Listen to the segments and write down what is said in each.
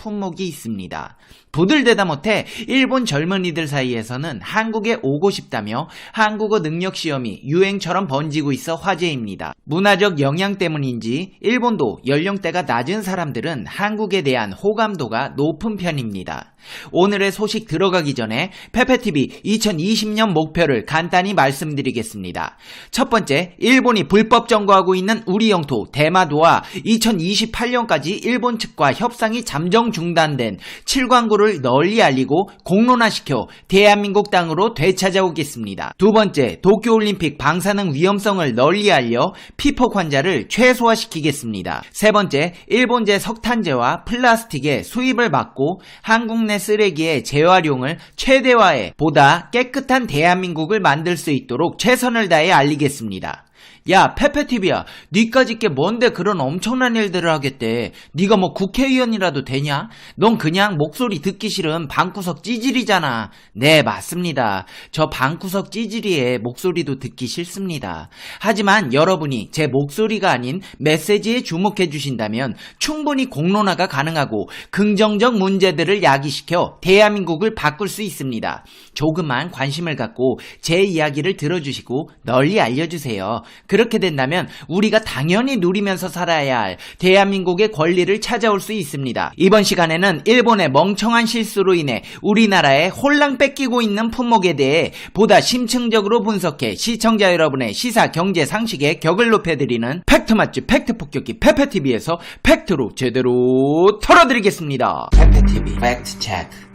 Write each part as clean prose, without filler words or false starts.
품목이 있습니다. 부들대다 못해 일본 젊은이들 사이에서는 한국에 오고 싶다며 한국어 능력 시험이 유행처럼 번지고 있어 화제입니다. 문화적 영향 때문인지 일본도 연령대가 낮은 사람들은 한국에 대한 호감도가 높은 편입니다. 오늘의 소식 들어가기 전에 페페TV 2020년 목표를 간단히 말씀드리겠습니다. 첫 번째, 일본이 불법 점거하고 있는 우리 영토 대마도와 2028년까지 일본 측과 협상이 잠정 중단된 7광구를 널리 알리고 공론화시켜 대한민국 땅으로 되찾아오겠습니다. 두 번째, 도쿄올림픽 방사능 위험성을 널리 알려 피폭 환자를 최소화시키겠습니다. 세 번째, 일본제 석탄재와 플라스틱의 수입을 막고 한국 내 쓰레기의 재활용을 최대화해 보다 깨끗한 대한민국을 만들 수 있도록 최선을 다해 알리겠습니다. 야, 페페TV야, 니까짓 게 뭔데 그런 엄청난 일들을 하겠대. 니가 뭐 국회의원이라도 되냐? 넌 그냥 목소리 듣기 싫은 방구석 찌질이잖아. 네, 맞습니다. 저 방구석 찌질이의 목소리도 듣기 싫습니다. 하지만 여러분이 제 목소리가 아닌 메시지에 주목해 주신다면 충분히 공론화가 가능하고 긍정적 문제들을 야기시켜 대한민국을 바꿀 수 있습니다. 조금만 관심을 갖고 제 이야기를 들어주시고 널리 알려주세요. 그렇게 된다면 우리가 당연히 누리면서 살아야 할 대한민국의 권리를 찾아올 수 있습니다. 이번 시간에는 일본의 멍청한 실수로 인해 우리나라에 홀랑 뺏기고 있는 품목에 대해 보다 심층적으로 분석해 시청자 여러분의 시사 경제 상식에 격을 높여드리는 팩트 맛집 팩트 폭격기 페페TV에서 팩트로 제대로 털어드리겠습니다. 페페TV 팩트 체크.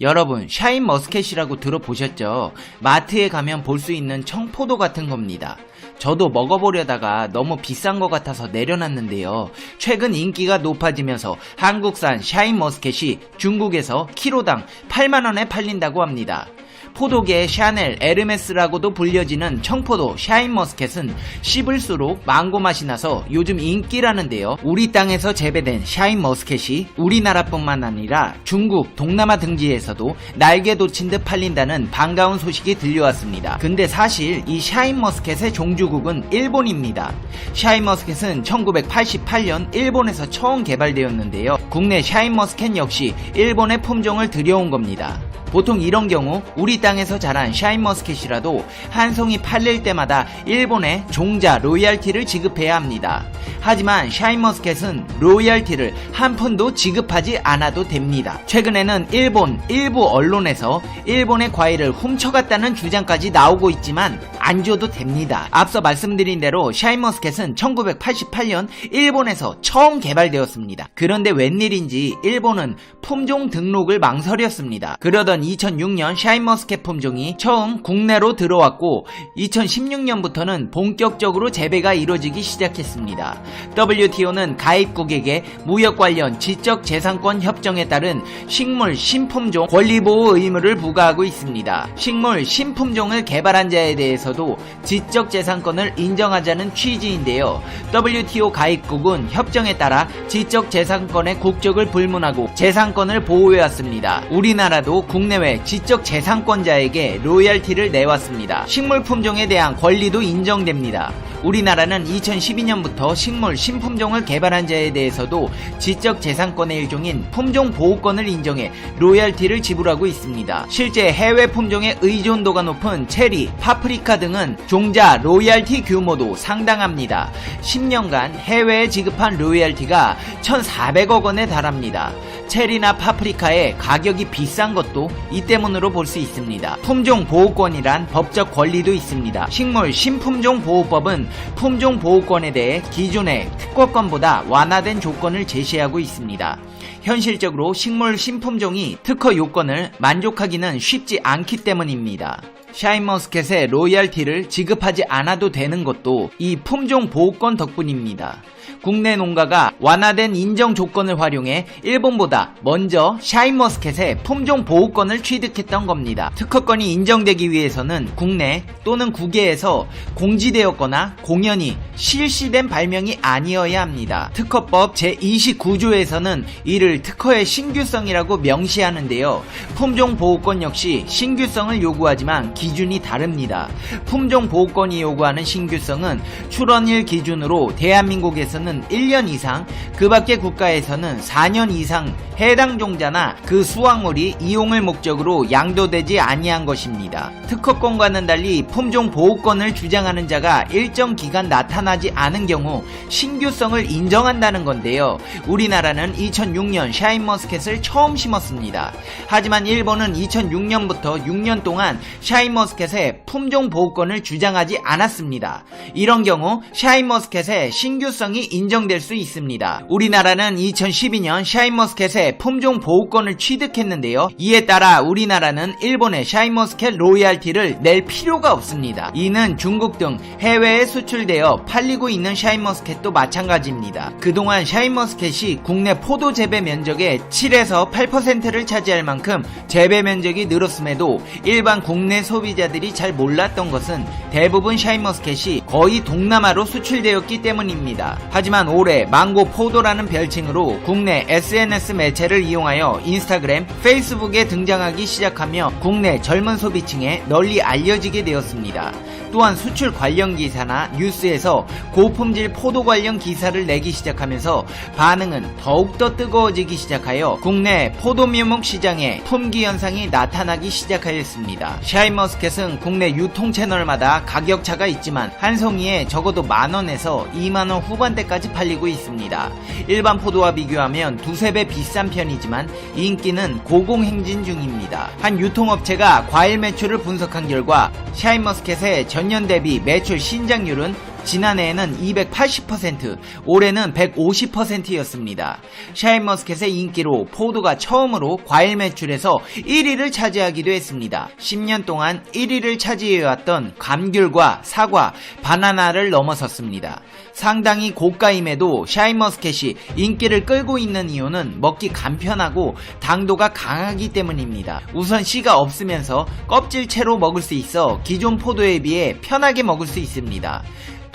여러분, 샤인머스켓이라고 들어보셨죠? 마트에 가면 볼 수 있는 청포도 같은 겁니다. 저도 먹어보려다가 너무 비싼 것 같아서 내려놨는데요. 최근 인기가 높아지면서 한국산 샤인머스켓이 중국에서 키로당 8만원에 팔린다고 합니다. 포도계의 샤넬, 에르메스라고도 불려지는 청포도 샤인머스켓은 씹을수록 망고 맛이 나서 요즘 인기라는데요. 우리 땅에서 재배된 샤인머스켓이 우리나라뿐만 아니라 중국, 동남아 등지에서도 날개 돋친 듯 팔린다는 반가운 소식이 들려왔습니다. 근데 사실 이 샤인머스켓의 종주국은 일본입니다. 샤인머스켓은 1988년 일본에서 처음 개발되었는데요. 국내 샤인머스켓 역시 일본의 품종을 들여온 겁니다. 보통 이런 경우 우리 땅에서 자란 샤인머스켓이라도 한 송이 팔릴 때마다 일본에 종자 로열티를 지급해야 합니다. 하지만 샤인머스켓은 로열티를 한 푼도 지급하지 않아도 됩니다. 최근에는 일본 일부 언론에서 일본의 과일을 훔쳐갔다는 주장까지 나오고 있지만 안 줘도 됩니다. 앞서 말씀드린 대로 샤인머스켓은 1988년 일본에서 처음 개발되었습니다. 그런데 웬일인지 일본은 품종 등록을 망설였습니다. 그러던 2006년 샤인머스켓 품종이 처음 국내로 들어왔고 2016년부터는 본격적으로 재배가 이루어지기 시작했습니다. WTO는 가입국에게 무역 관련 지적재산권 협정에 따른 식물 신품종 권리보호 의무를 부과하고 있습니다. 식물 신품종을 개발한 자에 대해서도 지적재산권을 인정하자는 취지인데요. WTO 가입국은 협정에 따라 지적재산권의 국적을 불문하고 재산권을 보호해왔습니다. 우리나라도 국내외 지적재산권자에게 로열티를 내왔습니다. 식물 품종에 대한 권리도 인정됩니다. 우리나라는 2012년부터 식물 신품종을 개발한 자에 대해서도 지적재산권의 일종인 품종보호권을 인정해 로열티를 지불하고 있습니다. 실제 해외 품종의 의존도가 높은 체리, 파프리카 등은 종자 로열티 규모도 상당합니다. 10년간 해외에 지급한 로열티가 1,400억 원에 달합니다. 체리나 파프리카의 가격이 비싼 것도 이 때문으로 볼 수 있습니다. 품종보호권이란 법적 권리도 있습니다. 식물 신품종 보호법은 품종보호권에 대해 기존의 특허권보다 완화된 조건을 제시하고 있습니다. 현실적으로 식물 신품종이 특허 요건을 만족하기는 쉽지 않기 때문입니다. 샤인머스켓의 로열티를 지급하지 않아도 되는 것도 이 품종 보호권 덕분입니다. 국내 농가가 완화된 인정 조건을 활용해 일본보다 먼저 샤인머스켓의 품종 보호권을 취득했던 겁니다. 특허권이 인정되기 위해서는 국내 또는 국외에서 공지되었거나 공연히 실시된 발명이 아니어야 합니다. 특허법 제29조에서는 이를 특허의 신규성이라고 명시하는데요. 품종 보호권 역시 신규성을 요구하지만 기준이 다릅니다. 품종보호권이 요구하는 신규성은 출원일 기준으로 대한민국에서는 1년 이상, 그 밖의 국가에서는 4년 이상 해당 종자나 그 수확물이 이용을 목적으로 양도되지 아니한 것입니다. 특허권과는 달리 품종보호권을 주장하는 자가 일정 기간 나타나지 않은 경우 신규성을 인정한다는 건데요. 우리나라는 2006년 샤인머스켓을 처음 심었습니다. 하지만 일본은 2006년부터 6년 동안 샤인머스켓의 품종보호권을 주장하지 않았습니다. 이런 경우 샤인머스켓의 신규성이 인정될 수 있습니다. 우리나라는 2012년 샤인머스켓의 품종보호권을 취득했는데요. 이에 따라 우리나라는 일본의 샤인머스켓 로열티를 낼 필요가 없습니다. 이는 중국 등 해외에 수출되어 팔리고 있는 샤인머스켓도 마찬가지입니다. 그동안 샤인머스켓이 국내 포도 재배 면적의 7에서 8%를 차지할 만큼 재배 면적이 늘었음에도 일반 국내 소비자들이 잘 몰랐던 것은 대부분 샤인머스켓이 거의 동남아로 수출되었기 때문입니다. 하지만 올해 망고 포도라는 별칭으로 국내 SNS 매체를 이용하여 인스타그램, 페이스북에 등장하기 시작하며 국내 젊은 소비층에 널리 알려지게 되었습니다. 또한 수출 관련 기사나 뉴스에서 고품질 포도 관련 기사를 내기 시작하면서 반응은 더욱더 뜨거워지기 시작하여 국내 포도 묘목 시장에 품귀 현상이 나타나기 시작하였습니다. 샤인머스켓은 국내 유통 채널마다 가격차가 있지만 한 송이에 적어도 만원에서 2만원 후반대까지 팔리고 있습니다. 일반 포도와 비교하면 두세 배 비싼 편이지만 인기는 고공행진 중입니다. 한 유통업체가 과일 매출을 분석한 결과 샤인머스켓의 전년 대비 매출 신장률은 지난해에는 280%, 올해는 150%였습니다. 샤인머스켓의 인기로 포도가 처음으로 과일 매출에서 1위를 차지하기도 했습니다. 10년 동안 1위를 차지해왔던 감귤과 사과, 바나나를 넘어섰습니다. 상당히 고가임에도 샤인머스켓이 인기를 끌고 있는 이유는 먹기 간편하고 당도가 강하기 때문입니다. 우선 씨가 없으면서 껍질채로 먹을 수 있어 기존 포도에 비해 편하게 먹을 수 있습니다.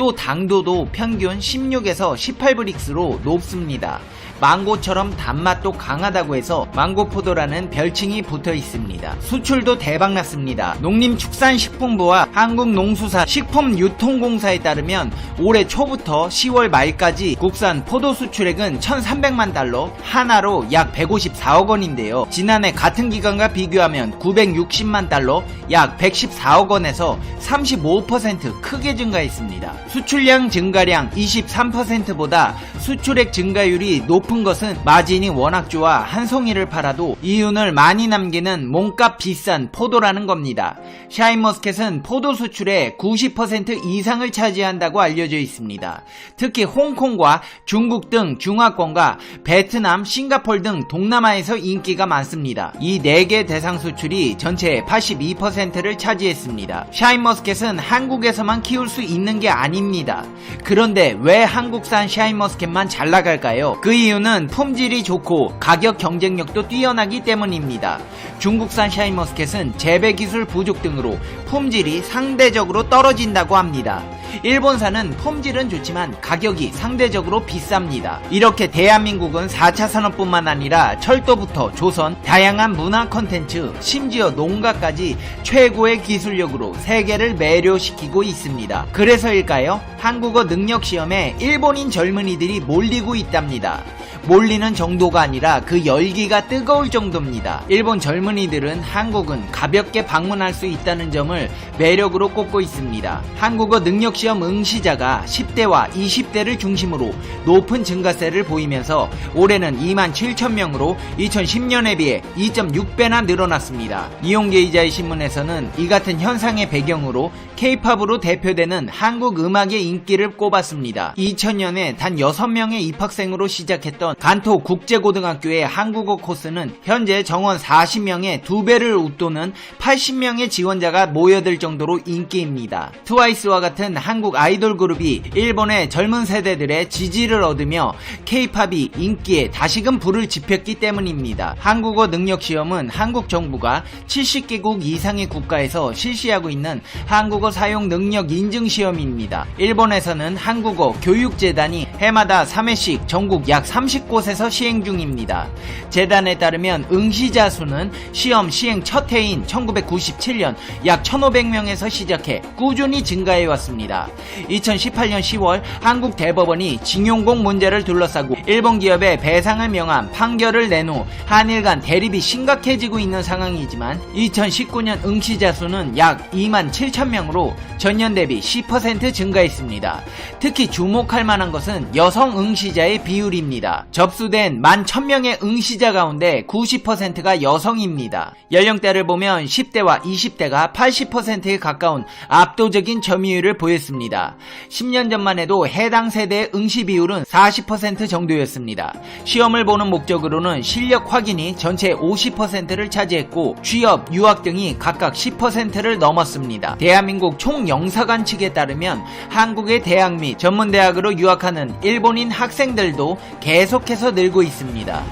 또 당도도 평균 16에서 18브릭스로 높습니다. 망고처럼 단맛도 강하다고 해서 망고포도라는 별칭이 붙어 있습니다. 수출도 대박났습니다. 농림축산식품부와 한국농수산식품유통공사에 따르면 올해 초부터 10월 말까지 국산 포도 수출액은 1,300만 달러, 하나로 약 154억 원인데요. 지난해 같은 기간과 비교하면 960만 달러, 약 114억 원에서 35% 크게 증가했습니다. 수출량 증가량 23%보다 수출액 증가율이 높은 것은 마진이 워낙 좋아 한 송이를 팔아도 이윤을 많이 남기는 몸값 비싼 포도라는 겁니다. 샤인머스켓은 포도 수출의 90% 이상을 차지한다고 알려져 있습니다. 특히 홍콩과 중국 등 중화권과 베트남, 싱가폴 등 동남아에서 인기가 많습니다. 이 4개 대상 수출이 전체의 82%를 차지했습니다. 샤인머스켓은 한국에서만 키울 수 있는 게 아닙니다. 그런데 왜 한국산 샤인머스켓만 잘 나갈까요? 그 이유는 품질이 좋고 가격 경쟁력도 뛰어나기 때문입니다. 중국산 샤인머스켓은 재배기술 부족 등으로 품질이 상대적으로 떨어진다고 합니다. 일본산은 품질은 좋지만 가격이 상대적으로 비쌉니다. 이렇게 대한민국은 4차 산업뿐만 아니라 철도부터 조선, 다양한 문화 콘텐츠, 심지어 농가까지 최고의 기술력으로 세계를 매료시키고 있습니다. 그래서일까요? 한국어 능력시험에 일본인 젊은이들이 몰리고 있답니다. 몰리는 정도가 아니라 그 열기가 뜨거울 정도입니다. 일본 젊은이들은 한국은 가볍게 방문할 수 있다는 점을 매력으로 꼽고 있습니다. 한국어 능력시험 응시자가 10대와 20대를 중심으로 높은 증가세를 보이면서 올해는 27,000명으로 2010년에 비해 2.6배나 늘어났습니다. 이용계이자의 신문에서는 이 같은 현상의 배경으로 K-팝으로 대표되는 한국 음악의 인기를 꼽았습니다. 2000년에 단 6명의 입학생으로 시작했던 간토 국제고등학교의 한국어 코스는 현재 정원 40명의 2배를 웃도는 80명의 지원자가 모여들 정도로 인기입니다. 트와이스와 같은 한국 아이돌 그룹이 일본의 젊은 세대들의 지지를 얻으며 K-팝이 인기에 다시금 불을 지폈기 때문입니다. 한국어 능력시험은 한국 정부가 70개국 이상의 국가에서 실시하고 있는 한국어 사용 능력 인증 시험입니다. 일본에서는 한국어 교육재단이 해마다 3회씩 전국 약 30 50곳에서 시행 중입니다. 재단에 따르면 응시자 수는 시험 시행 첫 해인 1997년 약 1,500명에서 시작해 꾸준히 증가해 왔습니다. 2018년 10월 한국 대법원이 징용공 문제를 둘러싸고 일본 기업에 배상을 명한 판결을 낸 후 한일 간 대립이 심각해지고 있는 상황이지만 2019년 응시자 수는 약 27,000명으로 전년 대비 10% 증가했습니다. 특히 주목할 만한 것은 여성 응시자의 비율입니다. 접수된 11,000명의 응시자 가운데 90%가 여성입니다. 연령대를 보면 10대와 20대가 80%에 가까운 압도적인 점유율을 보였습니다. 10년 전만 해도 해당 세대의 응시 비율은 40% 정도였습니다. 시험을 보는 목적으로는 실력 확인이 전체의 50%를 차지했고 취업, 유학 등이 각각 10%를 넘었습니다. 대한민국 총영사관 측에 따르면 한국의 대학 및 전문대학으로 유학하는 일본인 학생들도 계속해서 늘고 있습니다.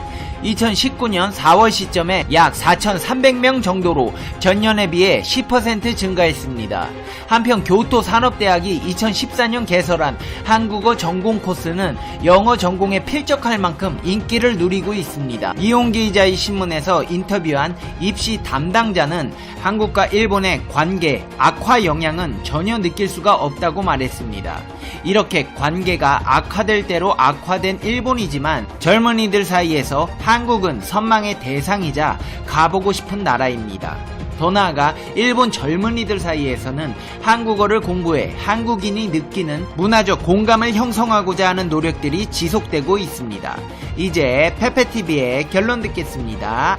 2019년 4월 시점에 약 4,300명 정도로 전년에 비해 10% 증가했습니다. 한편 교토산업대학이 2014년 개설한 한국어 전공 코스는 영어 전공에 필적할 만큼 인기를 누리고 있습니다. 이용기 기자의 신문에서 인터뷰한 입시 담당자는 한국과 일본의 관계 악화 영향은 전혀 느낄 수가 없다고 말했습니다. 이렇게 관계가 악화될 대로 악화된 일본이지만 젊은이들 사이에서 한국은 선망의 대상이자 가보고 싶은 나라입니다. 더 나아가 일본 젊은이들 사이에서는 한국어를 공부해 한국인이 느끼는 문화적 공감을 형성하고자 하는 노력들이 지속되고 있습니다. 이제 페페TV의 결론 듣겠습니다.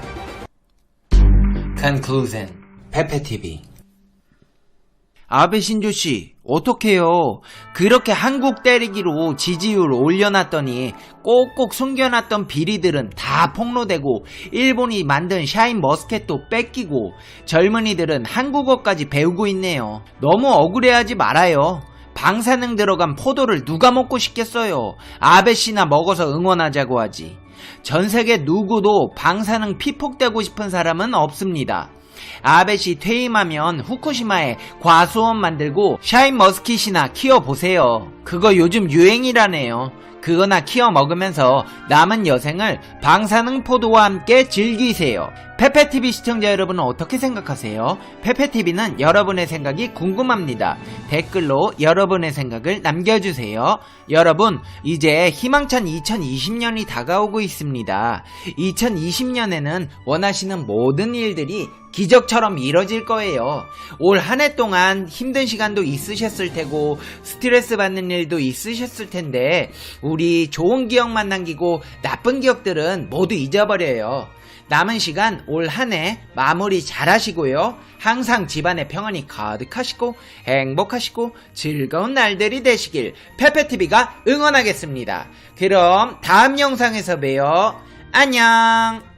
Conclusion. 페페TV. 아베 신조씨, 어떡해요. 그렇게 한국 때리기로 지지율 올려놨더니 꼭꼭 숨겨놨던 비리들은 다 폭로되고 일본이 만든 샤인머스켓도 뺏기고 젊은이들은 한국어까지 배우고 있네요. 너무 억울해하지 말아요. 방사능 들어간 포도를 누가 먹고 싶겠어요. 아베씨나 먹어서 응원하자고 하지. 전세계 누구도 방사능 피폭되고 싶은 사람은 없습니다. 아베씨 퇴임하면 후쿠시마에 과수원 만들고 샤인머스킷이나 키워보세요. 그거 요즘 유행이라네요. 그거나 키워 먹으면서 남은 여생을 방사능 포도와 함께 즐기세요. 페페TV 시청자 여러분은 어떻게 생각하세요? 페페TV는 여러분의 생각이 궁금합니다. 댓글로 여러분의 생각을 남겨주세요. 여러분, 이제 희망찬 2020년이 다가오고 있습니다. 2020년에는 원하시는 모든 일들이 기적처럼 이뤄질 거예요. 올 한 해 동안 힘든 시간도 있으셨을 테고 스트레스 받는 일도 있으셨을 텐데 우리 좋은 기억만 남기고 나쁜 기억들은 모두 잊어버려요. 남은 시간 올 한 해 마무리 잘 하시고요. 항상 집안에 평안이 가득하시고 행복하시고 즐거운 날들이 되시길 페페TV가 응원하겠습니다. 그럼 다음 영상에서 봬요. 안녕.